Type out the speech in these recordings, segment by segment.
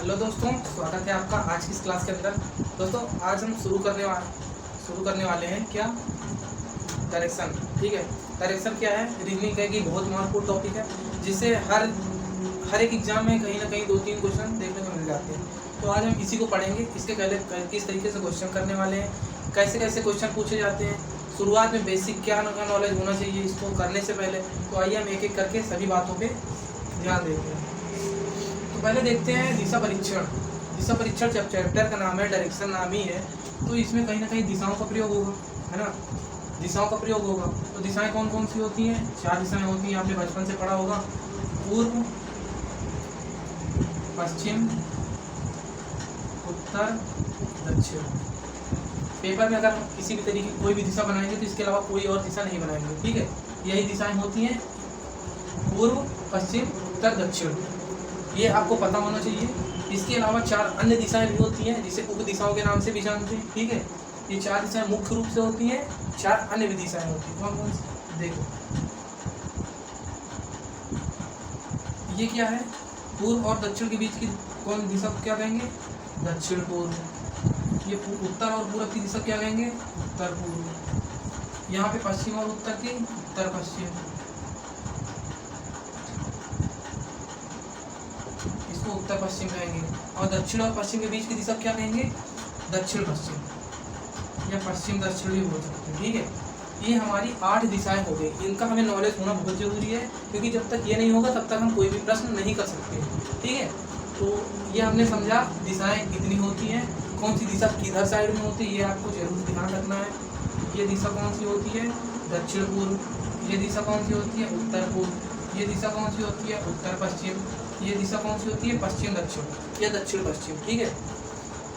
Hello दोस्तों, स्वागत है आपका आज की इस क्लास के अंदर। दोस्तों आज हम शुरू करने वाले हैं क्या, डायरेक्शन। ठीक है, डायरेक्शन क्या है, रीजनिंग का एक बहुत महत्वपूर्ण टॉपिक है जिससे हर एक एग्जाम में कहीं ना कहीं 2-3 क्वेश्चन देखने को मिल जाते हैं। तो आज हम इसी को पढ़ेंगे, इसके पहले किस तरीके से क्वेश्चन करने वाले हैं, कैसे कैसे क्वेश्चन पूछे जाते हैं, शुरुआत में बेसिक क्या नॉलेज होना चाहिए इसको करने से पहले। तो आइए हम एक एक करके सभी बातों पर ध्यान देते हैं। तो पहले देखते हैं दिशा परीक्षण। दिशा परीक्षण जब चैप्टर का नाम है, डायरेक्शन नाम ही है, तो इसमें कहीं ना कहीं दिशाओं का प्रयोग होगा, है ना। दिशाओं का प्रयोग होगा। तो दिशाएं कौन कौन सी होती हैं? 4 दिशाएं होती हैं, आपने बचपन से पढ़ा होगा। पूर्व, पश्चिम, उत्तर, दक्षिण। पेपर में अगर किसी भी तरीके की कोई भी दिशा बनाएंगे तो इसके अलावा कोई और दिशा नहीं बनाएंगे। ठीक है, यही दिशाएं होती हैं, पूर्व, पश्चिम, उत्तर, दक्षिण। ये आपको पता होना चाहिए। इसके अलावा 4 अन्य दिशाएं भी होती हैं जिसे उप दिशाओं के नाम से भी जानते हैं। ठीक है, ये 4 दिशाएं मुख्य रूप से होती हैं, 4 अन्य भी दिशाएं होती हैं। कौन कौन सी देखो, ये क्या है, पूर्व और दक्षिण के बीच की कौन दिशा को क्या कहेंगे? दक्षिण पूर्व। ये उत्तर और पूर्व की दिशा क्या कहेंगे? उत्तर पूर्व। यहाँ पे पश्चिम और उत्तर की उत्तर पश्चिम, इसको उत्तर पश्चिम कहेंगे। और दक्षिण और पश्चिम के बीच की दिशा क्या कहेंगे? दक्षिण पश्चिम या पश्चिम दक्षिण भी बोल सकते हैं। ठीक है, ये हमारी 8 दिशाएं हो गई। इनका हमें नॉलेज होना बहुत जरूरी है, क्योंकि जब तक ये नहीं होगा तब तक हम कोई भी प्रश्न नहीं कर सकते। ठीक है, तो ये हमने समझा दिशाएं कितनी होती हैं, कौन सी दिशा किधर साइड में होती है, ये आपको जरूर ध्यान रखना है। ये दिशा कौन सी होती है? दक्षिण पूर्व। ये दिशा कौन सी होती है? उत्तर पूर्व। ये दिशा कौन सी होती है? उत्तर पश्चिम। ये दिशा कौन सी होती है? पश्चिम दक्षिण या दक्षिण पश्चिम। ठीक है,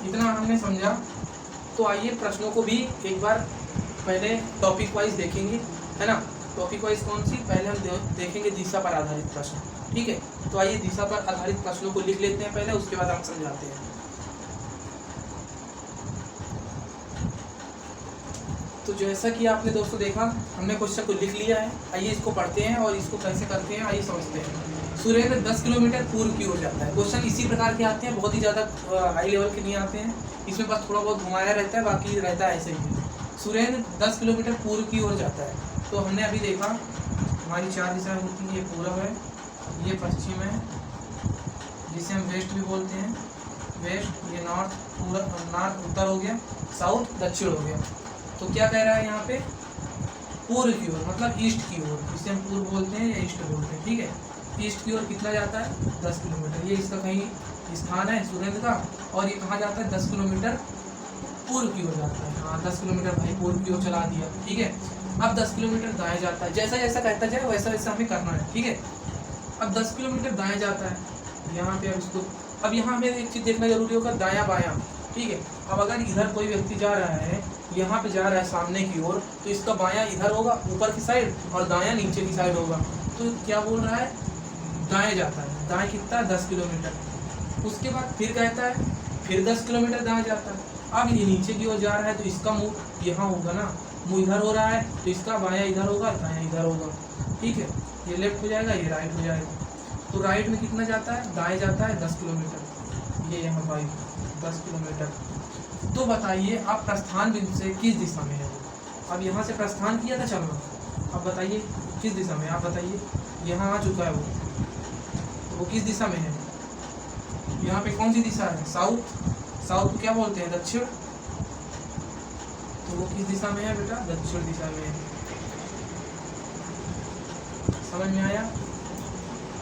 इतना हमने समझा। तो आइए प्रश्नों को भी एक बार पहले टॉपिक वाइज देखेंगे, है ना। टॉपिक वाइज कौन सी? पहले हम देखेंगे दिशा पर आधारित प्रश्न। ठीक है, तो आइए दिशा पर आधारित प्रश्नों को लिख लेते हैं पहले, उसके बाद हम समझाते हैं। तो जैसा कि आपने दोस्तों देखा, हमने क्वेश्चन को लिख लिया है। आइए इसको पढ़ते हैं और इसको कैसे करते हैं आइए समझते हैं। सुरेंद्र 10 किलोमीटर पूर्व की ओर जाता है। क्वेश्चन इसी प्रकार के आते हैं, बहुत ही ज़्यादा हाई लेवल के नहीं आते हैं। इसमें बस थोड़ा बहुत घुमाया रहता है, बाकी रहता है ऐसे ही। सुरेंद्र 10 किलोमीटर पूर्व की ओर जाता है। तो हमने अभी देखा हमारी 4 दिशाएं होती हैं। ये पूर्व है, ये पश्चिम है जिसे हम वेस्ट भी बोलते हैं, वेस्ट। ये नॉर्थ, नॉर्थ उत्तर हो गया, साउथ दक्षिण हो गया। तो क्या कह रहा है यहाँ पे? पूर्व की ओर, मतलब ईस्ट की ओर, जिसे हम पूर्व बोलते हैं या ईस्ट बोलते हैं। ठीक है, ईस्ट की ओर कितना जाता है? 10 किलोमीटर। ये इसका कहीं स्थान है सुरेंद्र का, और ये कहाँ जाता है? 10 किलोमीटर पूर्व की ओर जाता है। हाँ, 10 किलोमीटर भाई पूर्व की ओर चला दिया। ठीक है, अब 10 किलोमीटर दाएं जाता है। जैसा जैसा कहता जाए वैसा वैसा हमें करना है। ठीक है, अब 10 किलोमीटर दाएं जाता है यहाँ पे। अब यहाँ हमें एक चीज़ देखना जरूरी होगा, दायां बायां। ठीक है, अब अगर इधर कोई व्यक्ति जा रहा है, यहाँ पे जा रहा है सामने की ओर, तो इसका बायां इधर होगा ऊपर की साइड और दायां नीचे की साइड होगा। तो क्या बोल रहा है? दाएं जाता है। दाएं कितना? 10 किलोमीटर। उसके बाद फिर कहता है फिर 10 किलोमीटर दाएं जाता है। अब ये नीचे की ओर जा रहा है तो इसका मुंह यहाँ होगा ना, मुंह इधर हो रहा है तो इसका बायां इधर होगा, दायां इधर होगा। ठीक है, ये लेफ्ट हो जाएगा, ये राइट हो जाएगा। तो राइट में कितना जाता है? दाएं जाता है 10 किलोमीटर। ये यहाँ बाई 10 किलोमीटर। तो बताइए आप प्रस्थान बिंदु से किस दिशा में है? अब यहाँ से प्रस्थान किया था चलना, अब बताइए किस दिशा में? आप बताइए, यहाँ आ चुका है वो किस दिशा में है? यहाँ पे कौन सी दिशा है? साउथ। साउथ को क्या बोलते हैं? दक्षिण। तो वो किस दिशा में है बेटा? दक्षिण दिशा में है। समझ में आया?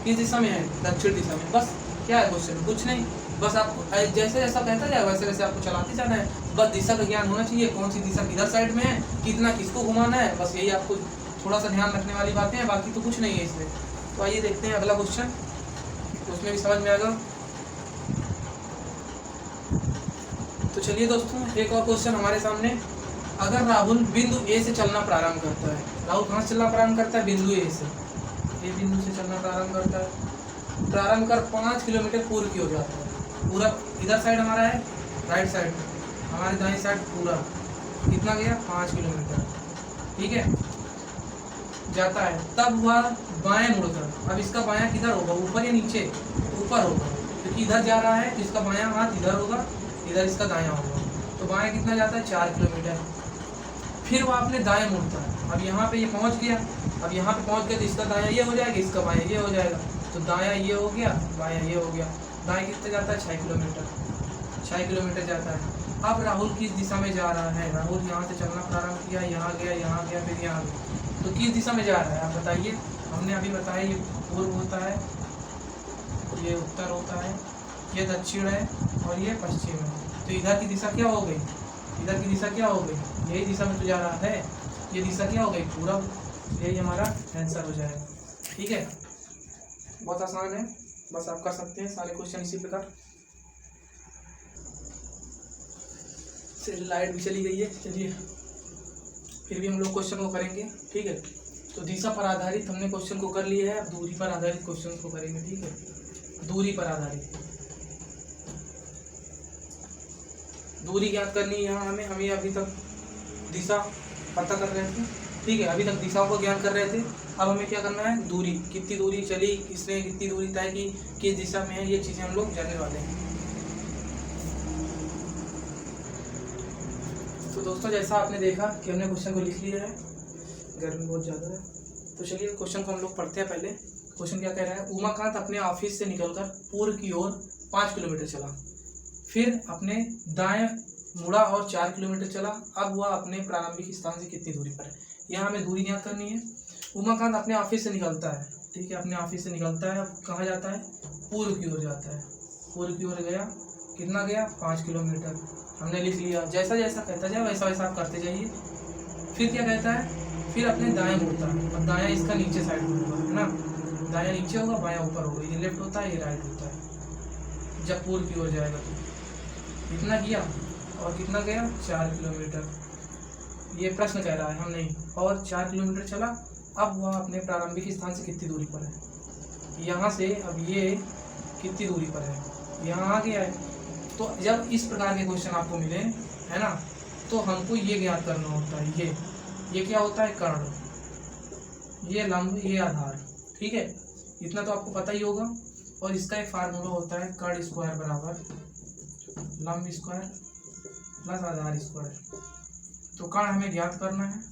किस दिशा में है? दक्षिण दिशा में। बस क्या है क्वेश्चन? कुछ नहीं, बस आपको जैसे जैसा कहता जाए वैसे वैसे आपको चलाते जाना है। बस दिशा का ज्ञान होना चाहिए, कौन सी दिशा किधर साइड में है, कितना किसको घुमाना है, बस यही आपको थोड़ा सा ध्यान रखने वाली बातें हैं, बाकी तो कुछ नहीं है इसमें। तो आइए देखते हैं अगला क्वेश्चन, उसमें भी समझ में आएगा। तो चलिए दोस्तों, एक और क्वेश्चन हमारे सामने। अगर राहुल बिंदु ए से चलना प्रारंभ करता है, राहुल कहाँ से चलना प्रारंभ करता है? बिंदु ए से। ए बिंदु से चलना प्रारंभ करता है, प्रारंभ कर 5 किलोमीटर पूर्व की हो जाता है। पूरा इधर साइड हमारा है, राइट साइड हमारे दाएं साइड पूरा कितना गया? 5 किलोमीटर। ठीक है, जाता है। तब वह बाएं मुड़कर, अब इसका बायां किधर होगा? ऊपर या नीचे? ऊपर होगा। क्योंकि इधर जा रहा है तो इसका बायां हाथ इधर होगा, इधर इसका दायां होगा। तो बायां कितना जाता है 4 किलोमीटर। फिर वह अपने दाएं मुड़ता है। अब यहाँ पे ये पहुँच गया, अब यहाँ पे पहुँच गया तो इसका दायां ये हो जाएगा, इसका बायां ये हो जाएगा। तो दायां ये हो गया, बायां ये हो गया। दाएं कितने जाता है 6 किलोमीटर, 6 किलोमीटर जाता है। अब राहुल किस दिशा में जा रहा है? राहुल यहाँ से चलना प्रारंभ किया, यहाँ गया, फिर यहाँ गया। तो किस दिशा में जा रहा है आप बताइए? हमने अभी बताया ये पूर्व होता है, ये उत्तर होता है, ये दक्षिण है और ये पश्चिम है। तो इधर की दिशा क्या हो गई? इधर की दिशा क्या हो गई? यही दिशा में तो जा रहा है, ये दिशा क्या हो गई? पूरब। यही हमारा आंसर हो जाएगा। ठीक है, बहुत आसान है, बस आप कर सकते हैं सारे क्वेश्चन इसी प्रकार। लाइट भी चली गई है, चलिए फिर भी हम लोग क्वेश्चन को करेंगे। ठीक है, तो दिशा पर आधारित हमने क्वेश्चन को कर लिया है, अब दूरी पर आधारित क्वेश्चन को करेंगे। ठीक है, दूरी पर आधारित, दूरी ज्ञात करनी है यहाँ हमें अभी तक दिशा पता कर रहे थे। ठीक है, अभी तक दिशाओं को ज्ञात कर रहे थे, अब हमें क्या करना है? दूरी, कितनी दूरी चली, किसने कितनी दूरी तय की, किस दिशा में है, ये चीज़ें हम लोग जानने वाले हैं। तो दोस्तों जैसा आपने देखा कि हमने क्वेश्चन को लिख लिया है, गर्मी बहुत ज़्यादा है, तो चलिए क्वेश्चन को हम लोग पढ़ते हैं। पहले क्वेश्चन क्या कह रहा है? उमाकांत अपने ऑफिस से निकलकर पूर्व की ओर 5 किलोमीटर चला, फिर अपने दाएं मुड़ा और 4 किलोमीटर चला। अब वह अपने प्रारंभिक स्थान से कितनी दूरी पर है? यहाँ हमें दूरी ज्ञात करनी है। उमाकांत अपने ऑफिस से निकलता है, ठीक है, अपने ऑफिस से निकलता है। अब कहाँ जाता है? पूर्व की ओर जाता है। पूर्व की ओर गया, कितना गया? 5 किलोमीटर हमने लिख लिया। जैसा जैसा कहता जाए वैसा वैसा आप करते जाइए। फिर क्या कहता है? फिर अपने दाएं मुड़ता है, और दायां इसका नीचे साइड में होगा, है ना, दायां नीचे होगा, बायां ऊपर होगा। ये लेफ्ट होता है, ये राइट होता है। जब पूर्व की ओर जाएगा तो इतना किया, और कितना गया? 4 किलोमीटर। ये प्रश्न कह रहा है, हम नहीं। और 4 किलोमीटर चला। अब वह अपने प्रारंभिक स्थान से कितनी दूरी पर है? यहाँ से अब ये कितनी दूरी पर है? यहाँ आ गया है। तो जब इस प्रकार के क्वेश्चन आपको मिले, है ना, तो हमको ये ज्ञात करना होता है। ये क्या होता है? कर्ण, ये लंब, ये आधार। ठीक है, इतना तो आपको पता ही होगा। और इसका एक फार्मूला होता है, कर्ण स्क्वायर बराबर लंब स्क्वायर प्लस आधार स्क्वायर। तो कर्ण हमें ज्ञात करना है।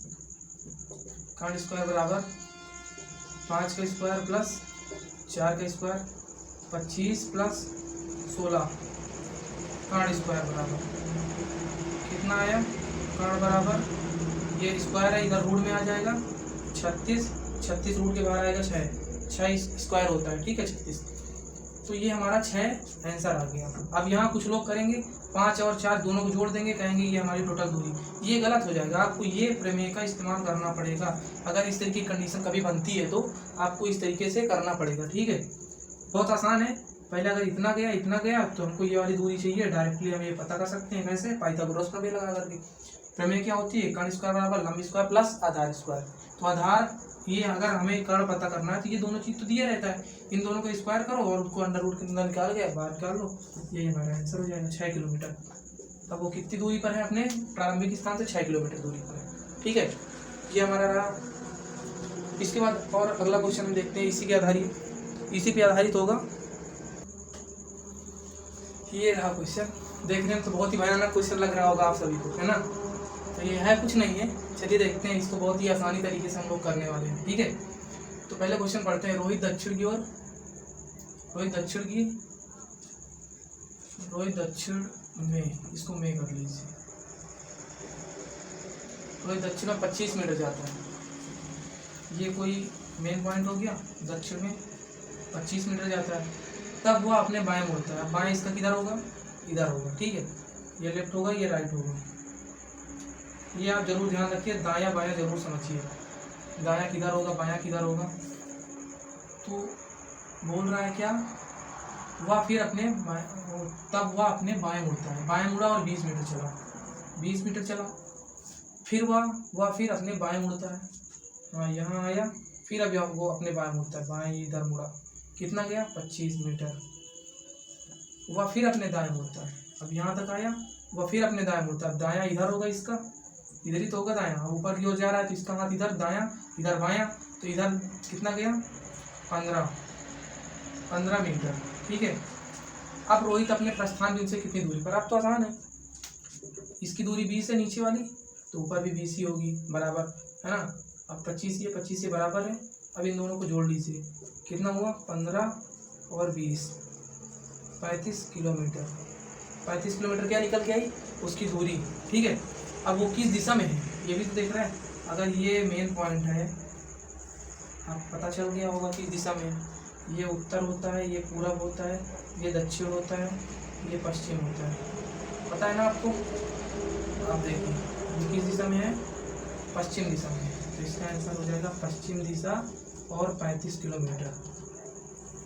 कर्ण स्क्वायर बराबर 5 का स्क्वायर प्लस 4 का स्क्वायर, 25 प्लस 16। कर्ण स्क्वायर बराबर कितना आया? कर्ण बराबर, ये स्क्वायर है, इधर रूट में आ जाएगा 36, 36 रूट के बाहर आएगा 6 स्क्वायर होता है। ठीक है, 36। तो ये हमारा 6 आंसर आ गया। अब यहाँ कुछ लोग करेंगे 5 और 4 दोनों को जोड़ देंगे, कहेंगे ये हमारी टोटल दूरी। ये गलत हो जाएगा, आपको ये प्रमेय का इस्तेमाल करना पड़ेगा। अगर इस तरीके की कंडीशन कभी बनती है तो आपको इस तरीके से करना पड़ेगा। ठीक है, बहुत आसान है। पहले अगर इतना गया तो हमको ये वाली दूरी चाहिए, डायरेक्टली हम ये पता कर सकते हैं। कैसे? पाइथागोरस प्रमेय लगा करके। प्रमेय क्या होती है? कर्ण स्क्वायर बराबर लंब स्क्वायर प्लस आधार स्क्वायर। तो आधार, ये अगर हमें कर्ण पता करना है तो ये दोनों चीज तो दिया रहता है, इन दोनों को स्क्वायर करो और उसको अंडर रूट के अंदर निकाल के बाहर निकाल लो, यही हमारा आंसर हो जाएगा 6 किलोमीटर। अब वो कितनी दूरी पर है? अपने प्रारंभिक स्थान से 6 किलोमीटर दूरी पर है। ठीक है, ये हमारा रहा। इसके बाद और अगला क्वेश्चन हम देखते हैं, इसी पे आधारित होगा। ये रहा क्वेश्चन। देखने में तो बहुत ही भयानक क्वेश्चन लग रहा होगा आप सभी को, है ना। तो ये है कुछ नहीं है, चलिए देखते हैं। इसको बहुत ही आसानी तरीके से हम लोग करने वाले हैं। ठीक है, तो पहले क्वेश्चन पढ़ते हैं। रोहित दक्षिण में, इसको में कर लीजिए। रोहित दक्षिण में 25 मीटर जाता है। ये कोई मेन पॉइंट हो गया। दक्षिण में 25 मीटर जाता है। तब वह अपने बाएं मुड़ता है। बाएं इसका किधर होगा? इधर होगा। ठीक है, ये लेफ्ट होगा, ये राइट होगा। ये आप जरूर ध्यान रखिए, दायां बायां जरूर समझिए। दायां किधर होगा, बायां किधर होगा। तो बोल रहा है क्या? वह फिर अपने तब वह अपने बाएं मुड़ता है। बाएं मुड़ा और 20 मीटर चला। 20 मीटर चला, फिर वह फिर अपने बाएं मुड़ता है। हाँ, यहाँ आया, फिर अब वो अपने बाएं मुड़ता है। बाएं इधर मुड़ा, कितना गया? 25 मीटर। वह फिर अपने दाएं मुड़ता है। अब यहाँ तक आया, वह फिर अपने दाएं मुड़ता है। दायां इधर होगा, इसका इधर ही तो होगा दायां। ऊपर की ओर जा रहा है तो इसका हाथ इधर दायां, इधर बायां। तो इधर कितना गया? 15 मीटर। ठीक है, अब रोहित अपने प्रस्थान बिंदु से कितनी दूरी पर, अब तो आसान है, इसकी दूरी 20 है नीचे वाली, तो ऊपर भी 20 ही होगी बराबर, है ना। अब 25 ये बराबर है। अब इन दोनों को जोड़ लीजिए, कितना हुआ 15 और 20, 35 किलोमीटर। 35 किलोमीटर क्या निकल के आई, उसकी दूरी, ठीक है। अब वो किस दिशा में है ये भी तो देख रहे हैं। अगर ये मेन पॉइंट है, आप पता चल गया होगा किस दिशा में है। ये उत्तर होता है, ये पूरब होता है, ये दक्षिण होता है, ये पश्चिम होता है, पता है ना आपको। आप देखिए ये किस दिशा में है, पश्चिम दिशा में है, तो इसका आंसर हो जाएगा पश्चिम दिशा और 35 किलोमीटर,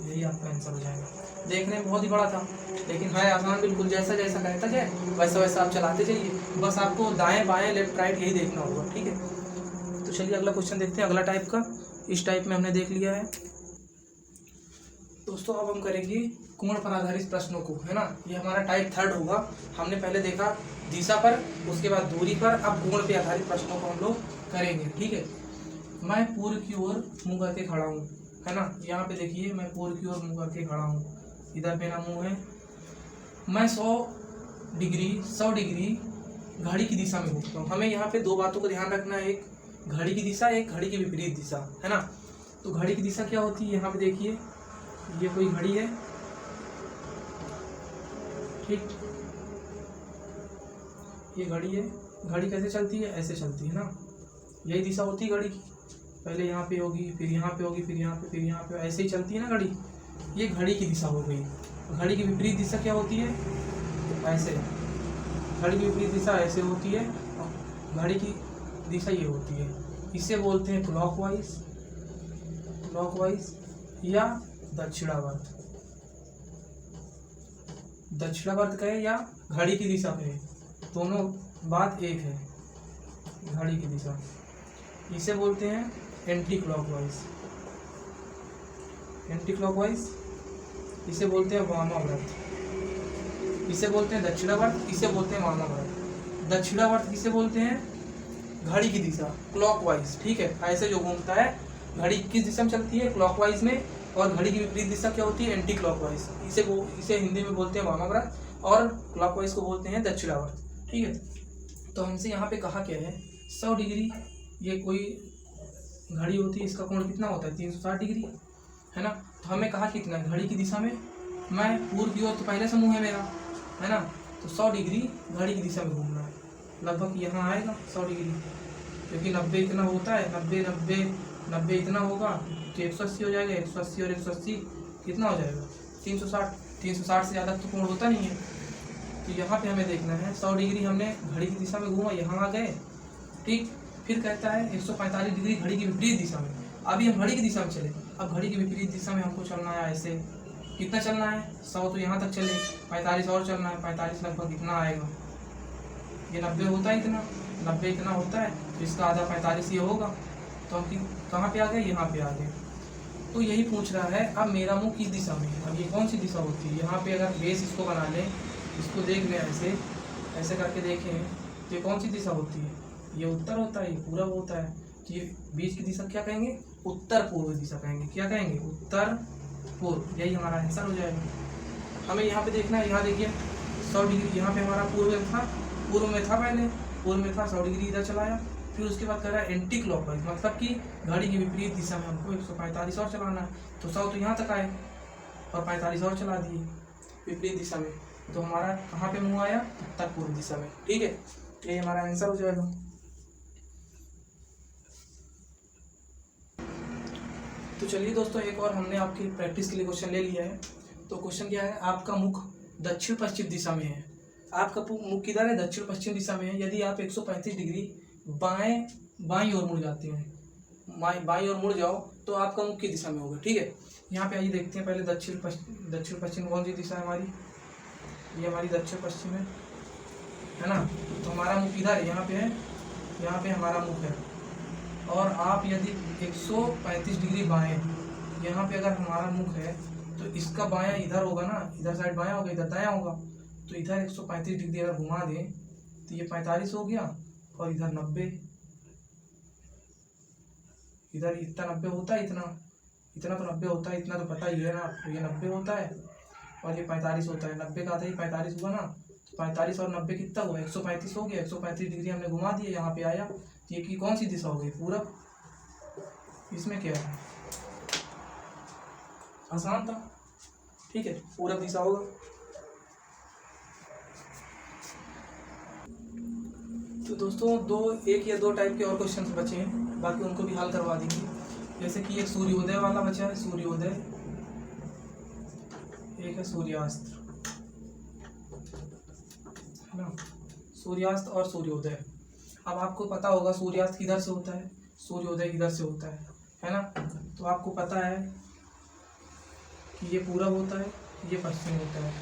यही आपका आंसर हो जाएगा। देखने में बहुत ही बड़ा था, लेकिन है आसान बिल्कुल, जैसा जैसा कहता जाए वैसा वैसा आप चलाते जाइए, बस आपको दाएं बाएं लेफ्ट राइट यही देखना होगा, ठीक है। तो चलिए अगला क्वेश्चन देखते हैं, अगला टाइप का। इस टाइप में हमने देख लिया है दोस्तों। अब हम करेंगे कोण पर आधारित प्रश्नों को, है ना। ये हमारा टाइप 3 होगा। हमने पहले देखा दिशा पर, उसके बाद दूरी पर, अब कोण पे आधारित प्रश्नों को हम लोग करेंगे, ठीक है। मैं पूर्व की ओर मुंह करके खड़ा हूँ, है ना। यहाँ पे देखिए मैं पूर्व की ओर मुंह करके खड़ा हूँ, इधर मेरा मुंह है। मैं 100 डिग्री घड़ी की दिशा में घूमता हूँ। हमें यहाँ पे दो बातों का ध्यान रखना है, एक घड़ी की दिशा, एक घड़ी की विपरीत दिशा, है ना। तो घड़ी की दिशा क्या होती है, यहाँ पे देखिए ये कोई घड़ी है, ठीक, ये घड़ी है। घड़ी कैसे चलती है, ऐसे चलती है ना, यही दिशा होती है घड़ी की। पहले यहाँ पे होगी, फिर यहाँ पे होगी, फिर यहाँ पे, फिर यहाँ पे, ऐसे ही चलती है ना घड़ी। ये घड़ी की दिशा हो गई। घड़ी की विपरीत दिशा क्या होती है, तो ऐसे, घड़ी की विपरीत दिशा ऐसे होती है, घड़ी की दिशा ये होती है। इसे बोलते हैं क्लॉकवाइज या दक्षिणावर्त। दक्षिणावर्त कहे या घड़ी की दिशा कहे, दोनों बात एक है। घड़ी की दिशा इसे बोलते हैं एंटी क्लॉकवाइज, इसे बोलते हैं वामाव्रत, इसे बोलते हैं दक्षिणावर्त, इसे बोलते हैं वामाव्रत। दक्षिणावर्त किसे बोलते हैं, घड़ी की दिशा क्लॉकवाइज, ठीक है। ऐसे जो घूमता है, घड़ी किस दिशा में चलती है, क्लॉकवाइज में, और घड़ी की विपरीत दिशा क्या होती है, एंटी क्लॉकवाइज। इसे हिंदी में बोलते हैं वामाव्रत और क्लॉकवाइज को बोलते हैं दक्षिणावर्त, ठीक है। तो हमसे यहाँ पे कहा क्या है, 100 डिग्री ये कोई घड़ी होती है, इसका कोण कितना होता है 360 डिग्री, है ना। तो हमें कहा कितना है, घड़ी की दिशा में, मैं पूर्व की ओर, तो पहले से मुँह है मेरा, है ना। तो 100 डिग्री घड़ी की दिशा में घूमना है, लगभग यहाँ आएगा 100 डिग्री, क्योंकि 90 इतना होता है, 90 इतना होगा तो 180 हो जाएगा। 180 और 180 कितना हो जाएगा 360 से ज़्यादा तो कोण होता नहीं है। तो यहाँ पे हमें देखना है 100 डिग्री हमने घड़ी की दिशा में घूमा, यहाँ आ गए, ठीक। फिर कहता है 145 डिग्री घड़ी की विपरीत दिशा में। अभी हम घड़ी की दिशा में चले, अब घड़ी की विपरीत दिशा में हमको चलना है ऐसे, कितना चलना है 100 तो यहाँ तक चले, 45 और चलना है, 45 लगभग कितना आएगा, ये 90 होता है, इतना 90 इतना होता है, तो इसका आधा 45 ये होगा। तो हम कहाँ पे आ गए, यहाँ पे आ गए। तो यही पूछ रहा है अब मेरा मुंह किस दिशा में है, अब ये कौन सी दिशा होती है। यहाँ पे अगर बेस इसको बना लें, इसको देख लें, ऐसे करके देखें, तो ये कौन सी दिशा होती है, ये उत्तर होता है, ये पूरब होता है। तो ये बीच की दिशा क्या कहेंगे, उत्तर पूर्व दिशा कहेंगे, क्या कहेंगे, उत्तर पूर्व, यही हमारा आंसर हो जाएगा। हमें यहाँ पे देखना है, यहाँ देखिए 100 डिग्री यहाँ पे हमारा पूर्व में था, पहले पूर्व में था, 100 डिग्री इधर चलाया, फिर उसके बाद कर रहा है एंटी क्लॉकवाइज, मतलब कि घड़ी की विपरीत दिशा में हमको 145 और चलाना है। तो 100 तो यहाँ तक आए और 45 और चला दिए विपरीत दिशा में, तो हमारा कहाँ पे मुंह आया, उत्तर पूर्व दिशा में, ठीक है। ये हमारा आंसर हो जाएगा। तो चलिए दोस्तों, एक और हमने आपकी प्रैक्टिस के लिए क्वेश्चन ले लिया है। तो क्वेश्चन क्या है, आपका मुख दक्षिण पश्चिम दिशा में है, आपका मुख किधर है, दक्षिण पश्चिम दिशा में है। यदि आप 135 डिग्री बाईं ओर मुड़ जाते हैं, बाईं ओर मुड़ जाओ, तो आपका मुख किस दिशा में होगा, ठीक है। यहाँ पे आइए देखते हैं पहले दक्षिण पश्चिम कौन सी दिशा है हमारी, ये हमारी दक्षिण पश्चिम है ना। तो हमारा मुख इधर है, यहाँ पे है, यहाँ पे हमारा मुख है। और आप यदि 135 डिग्री बाएं, यहाँ पे अगर हमारा मुख है, तो इसका बायां इधर होगा ना, इधर साइड बायां होगा, इधर दायां होगा। तो इधर 135 डिग्री अगर घुमा दें, तो ये 45 हो गया, और इधर 90, इधर इतना 90 होता है, इतना तो 90 होता है, इतना तो पता ही है ना आपको, ये 90 होता है, और ये 45 होता है। 90 का आधा ही 45 हुआ ना, तो 45 और 90 कितना हुआ, 135 हो गया। 135 डिग्री हमने घुमा दिया, यहाँ पे आया, ये की कौन सी दिशा हो गई, पूरब। इसमें क्या है, आसान था, ठीक है, पूरब दिशा होगा। तो दोस्तों एक या दो टाइप के और क्वेश्चन बचे हैं, बाकी उनको भी हल करवा देंगे। जैसे कि एक सूर्योदय वाला बचा है, सूर्योदय, एक है सूर्यास्त, है ना, सूर्यास्त और सूर्योदय। अब आपको पता होगा सूर्यास्त किधर से होता है, सूर्योदय किधर से होता है ना। तो आपको पता है कि ये पूरब होता है, ये पश्चिम होता है,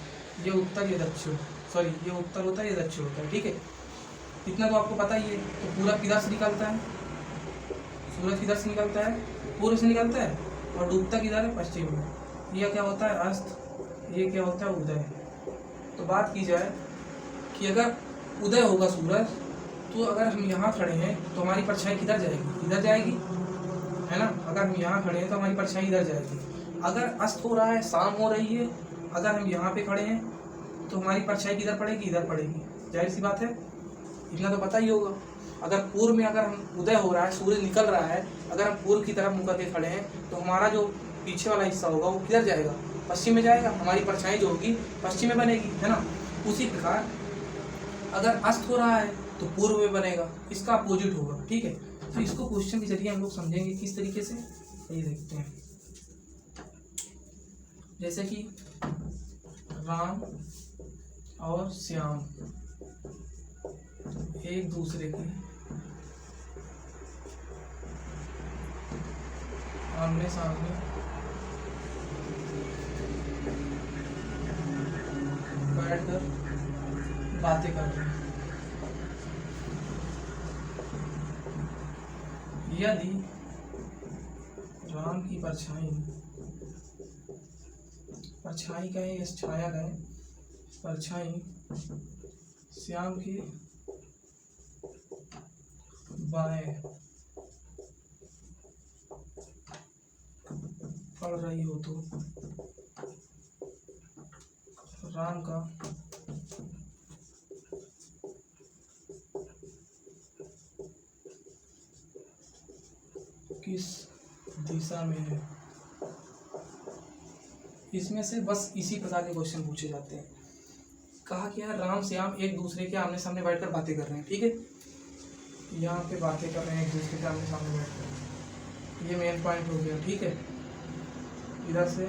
ये उत्तर, ये दक्षिण, सॉरी ये उत्तर होता है, ये दक्षिण होता है, ठीक है, इतना तो आपको पता ही है। तो पूरब किधर से निकलता है, सूरज किधर से निकलता है, पूर्व से निकलता है, और डूबता किधर है, पश्चिम में। यह क्या होता है, अस्त, ये क्या होता है, उदय। तो बात की जाए कि अगर उदय होगा सूरज, तो अगर हम यहाँ खड़े हैं तो हमारी परछाई किधर जाएगी, इधर जाएगी, है ना। अगर हम यहाँ खड़े हैं तो हमारी परछाई इधर जाएगी। अगर अस्त हो रहा है, शाम हो रही है, अगर हम यहाँ पे खड़े हैं तो हमारी परछाई किधर पड़ेगी, इधर पड़ेगी, जाहिर सी बात है, इतना तो पता ही होगा। अगर पूर्व में अगर हम उदय हो रहा है, सूरज निकल रहा है, अगर हम पूर्व की तरफ मुँह करके खड़े हैं तो हमारा जो पीछे वाला हिस्सा होगा वो किधर जाएगा, पश्चिम में जाएगा, हमारी परछाई जो होगी पश्चिम में बनेगी, है ना। उसी प्रकार अगर अस्त हो रहा है तो पूर्व में बनेगा, इसका अपोजिट होगा, ठीक है। तो इसको क्वेश्चन के जरिए हम लोग समझेंगे किस तरीके से, ये देखते हैं। जैसे कि राम और श्याम एक दूसरे के आमने सामने बैठकर बातें कर रहे हैं। यदि राम की परछाई कहें या छाया कहें, परछाई श्याम के बाएं पड़ रही हो तो राम का किस दिशा में है। इसमें से बस इसी प्रकार के क्वेश्चन पूछे जाते हैं। कहा कि यार राम श्याम एक दूसरे के आमने सामने बैठकर बातें कर रहे हैं, ठीक है, यहाँ पे बातें कर रहे हैं एक दूसरे के आमने सामने बैठकर, ये मेन पॉइंट हो गया, ठीक है। इधर से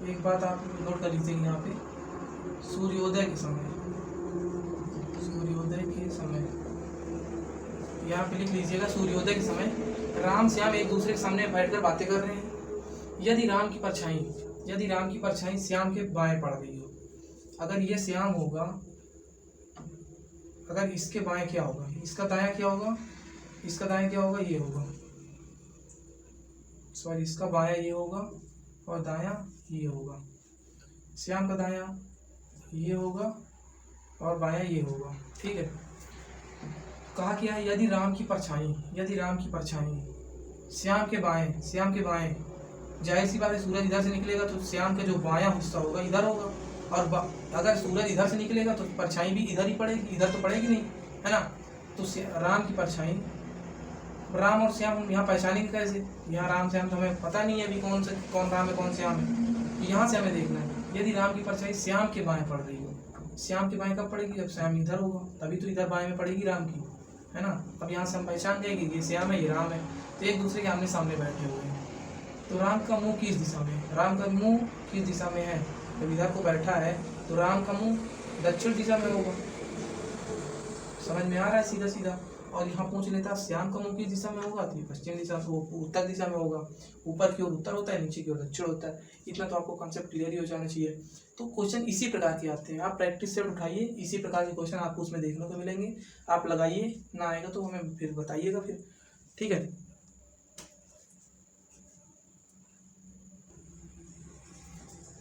एक बात आप नोट कर लीजिए, यहाँ पे सूर्योदय के समय, यहाँ पे लिख लीजिएगा सूर्योदय के समय राम श्याम एक दूसरे के सामने बैठकर बातें कर रहे हैं। यदि राम की परछाई श्याम के बाएं पड़ गई हो, अगर ये श्याम होगा, अगर इसके बाएं क्या होगा, इसका दायां क्या होगा, इसका दायां क्या होगा, ये होगा, सॉरी इसका बायां ये होगा और दायां ये होगा। श्याम का दायां ये होगा और बायां ये होगा, ठीक है। कहा क्या है, यदि राम की परछाई श्याम के बाएं, जाहिर सी बात है सूरज इधर से निकलेगा तो श्याम का जो बायां हिस्सा होगा इधर होगा, और अगर सूरज इधर से निकलेगा तो परछाई भी इधर ही पड़ेगी, इधर तो पड़ेगी नहीं, है ना। तो राम की परछाई, राम और श्याम हम यहाँ पहचानेंगे कैसे, यहाँ राम श्याम तो हमें पता नहीं है अभी कौन राम है कौन श्याम है, तो यहाँ से हमें देखना है। यदि राम की परछाई श्याम के बाएं पड़ रही हो, श्याम के बाएं कब पड़ेगी, जब श्याम इधर होगा, तभी तो इधर बाएं में पड़ेगी राम की, है ना। अब यहाँ से हम पहचान गए कि ये श्याम है, ये राम है, तो एक दूसरे के आमने सामने बैठे हुए हैं। तो राम का मुंह किस दिशा में है, राम का मुंह किस दिशा में है, जब इधर को बैठा है तो राम का मुंह दक्षिण दिशा में होगा, समझ में आ रहा है सीधा सीधा। और यहाँ पूछ लेता श्याम का मुंह किस दिशा में होगा, तो ये पश्चिम दिशा में, उत्तर दिशा में होगा, ऊपर की ओर उत्तर होता है, नीचे की ओर दक्षिण होता है। इतना तो आपको कॉन्सेप्ट क्लियर ही हो जाना चाहिए। तो क्वेश्चन इसी प्रकार के आते हैं, आप प्रैक्टिस सेट उठाइए, इसी प्रकार के क्वेश्चन आपको उसमें देखने को मिलेंगे, आप लगाइए, ना आएगा तो हमें फिर बताइएगा फिर, ठीक है।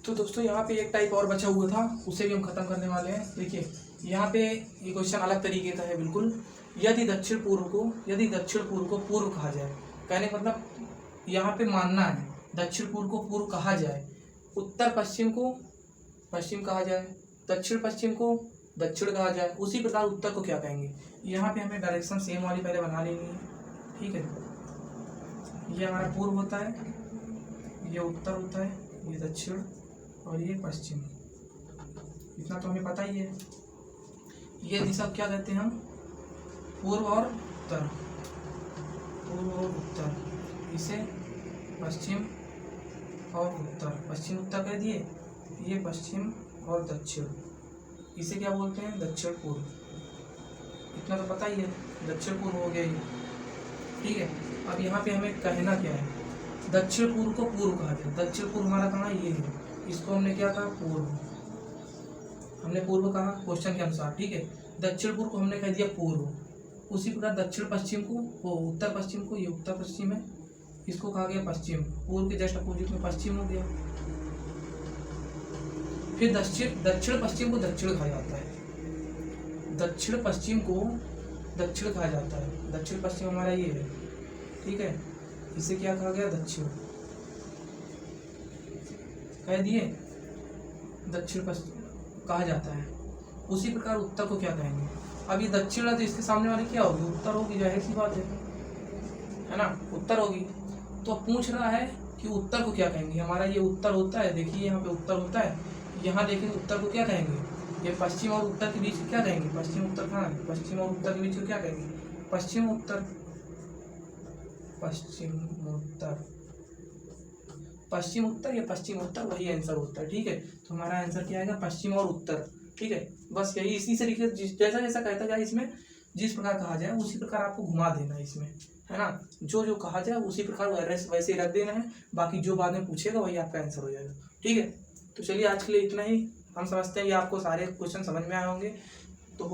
तो दोस्तों यहाँ पे एक टाइप और बचा हुआ था, उसे भी हम खत्म करने वाले हैं। देखिए यहाँ पे ये क्वेश्चन अलग तरीके का है बिल्कुल। यदि दक्षिण पूर्व को पूर्व कहा जाए, कहने का मतलब यहाँ पे मानना है दक्षिण पूर्व को पूर्व कहा जाए, उत्तर पश्चिम को पश्चिम कहा जाए, दक्षिण पश्चिम को दक्षिण कहा जाए, उसी प्रकार उत्तर को क्या कहेंगे। यहाँ पे हमें डायरेक्शन सेम वाली पहले बना लेनी है, ठीक है। ये हमारा पूर्व होता है, ये उत्तर होता है, ये दक्षिण और ये पश्चिम, इतना तो हमें पता ही है। ये दिशा क्या कहते हैं हम, पूर्व और उत्तर, पूर्व और उत्तर, इसे पश्चिम और उत्तर, पश्चिम उत्तर कह दिए। ये पश्चिम और दक्षिण, इसे क्या बोलते हैं, दक्षिण पूर्व, इतना तो पता ही है, दक्षिण पूर्व हो गया ये, ठीक है। अब यहाँ पे हमें कहना क्या है, दक्षिण पूर्व को पूर्व कहा जाए, दक्षिण पूर्व हमारा कहाँ ये है, इसको हमने क्या कहा, पूर्व, हमने पूर्व कहा क्वेश्चन के अनुसार, ठीक है। दक्षिण पूर्व को हमने कह दिया पूर्व, उसी प्रकार दक्षिण पश्चिम को, वो उत्तर पश्चिम को, ये उत्तर पश्चिम है, इसको कहा गया पश्चिम, पूर्व के जस्ट अपोजिट में पश्चिम हो गया। फिर दक्षिण पश्चिम को दक्षिण कहा जाता है, दक्षिण पश्चिम को दक्षिण कहा जाता है, दक्षिण पश्चिम हमारा ये है, ठीक है, इसे क्या कहा गया, दक्षिण कह दिए, दक्षिण पश्चिम कहा जाता है। उसी प्रकार उत्तर को क्या कहेंगे। अब ये दक्षिण है तो इसके सामने वाली क्या होगी, उत्तर होगी, जाहिर सी बात है ना, उत्तर होगी। तो पूछ रहा है कि उत्तर को क्या कहेंगे, हमारा ये उत्तर होता है, देखिए यहाँ पे उत्तर होता है, यहाँ देखिए उत्तर को क्या कहेंगे, ये पश्चिम और उत्तर के बीच क्या कहेंगे, पश्चिम उत्तर कहाँ है, पश्चिम और उत्तर के बीच को क्या कहेंगे, पश्चिम उत्तर, पश्चिम उत्तर, पश्चिम उत्तर या पश्चिम उत्तर वही आंसर होता है, ठीक है। तो हमारा आंसर क्या आएगा, पश्चिम और उत्तर, ठीक है। बस यही, इसी तरीके से जैसा जैसा कहता जाए, इसमें जिस प्रकार कहा जाए उसी प्रकार आपको घुमा देना है इसमें, है ना, जो जो कहा जाए उसी प्रकार वैसे ही रख देना है, बाकी जो बाद में पूछेगा वही आपका आंसर हो जाएगा, ठीक है। तो चलिए आज के लिए इतना ही, हम समझते हैं ये आपको सारे क्वेश्चन समझ में आए होंगे, तो